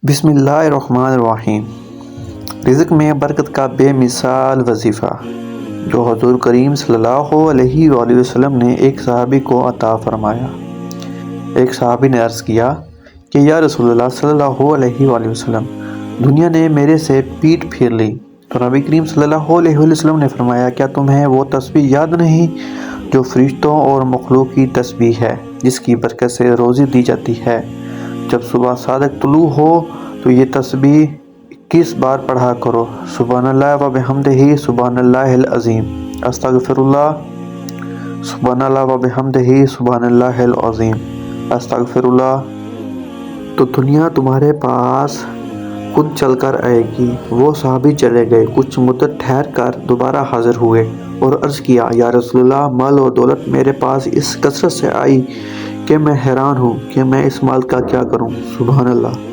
बिस्मिल्लाहिर्रहमानिर्रहीम। रिज़्क़ में बरकत का बेमिसाल वजीफ़ा जो हुज़ूर करीम सल्लल्लाहु अलैहि वसल्लम ने एक सहाबी को अता फ़रमाया। एक सहाबी ने अर्ज़ किया कि या रसूलल्लाह सल्लल्लाहु अलैहि वसल्लम, दुनिया ने मेरे से पीठ फेर ली। तो नबी करीम सल्लल्लाहु अलैहि वसल्लम ने फ़रमाया, क्या तुम्हें वो तस्बीह याद नहीं जो फ़रिश्तों और मखलूक की तस्बीह है, जिसकी बरकत से रोज़ी दी जाती है। जब सुबह सादक तुलू हो तो ये तस्बीह 21 बार पढ़ा करो। सुबहानल्लाह व बिहम्दिही सुबहानल्लाहिल अज़ीम, अस्तगफिरुल्लाह, सुबहानल्लाह व बिहम्दिही सुबहानल्लाहिल अज़ीम, अस्तगफिरुल्लाह। तो दुनिया तुम्हारे पास खुद चल कर आएगी। वो सहाबी चले गए, कुछ मुद्दत ठहर कर दोबारा हाजिर हुए और अर्ज़ किया, या रसूलल्लाह, माल और दौलत मेरे पास इस कसरत से आई कि मैं हैरान हूँ कि मैं इस माल का क्या करूँ। सुबहानल्लाह।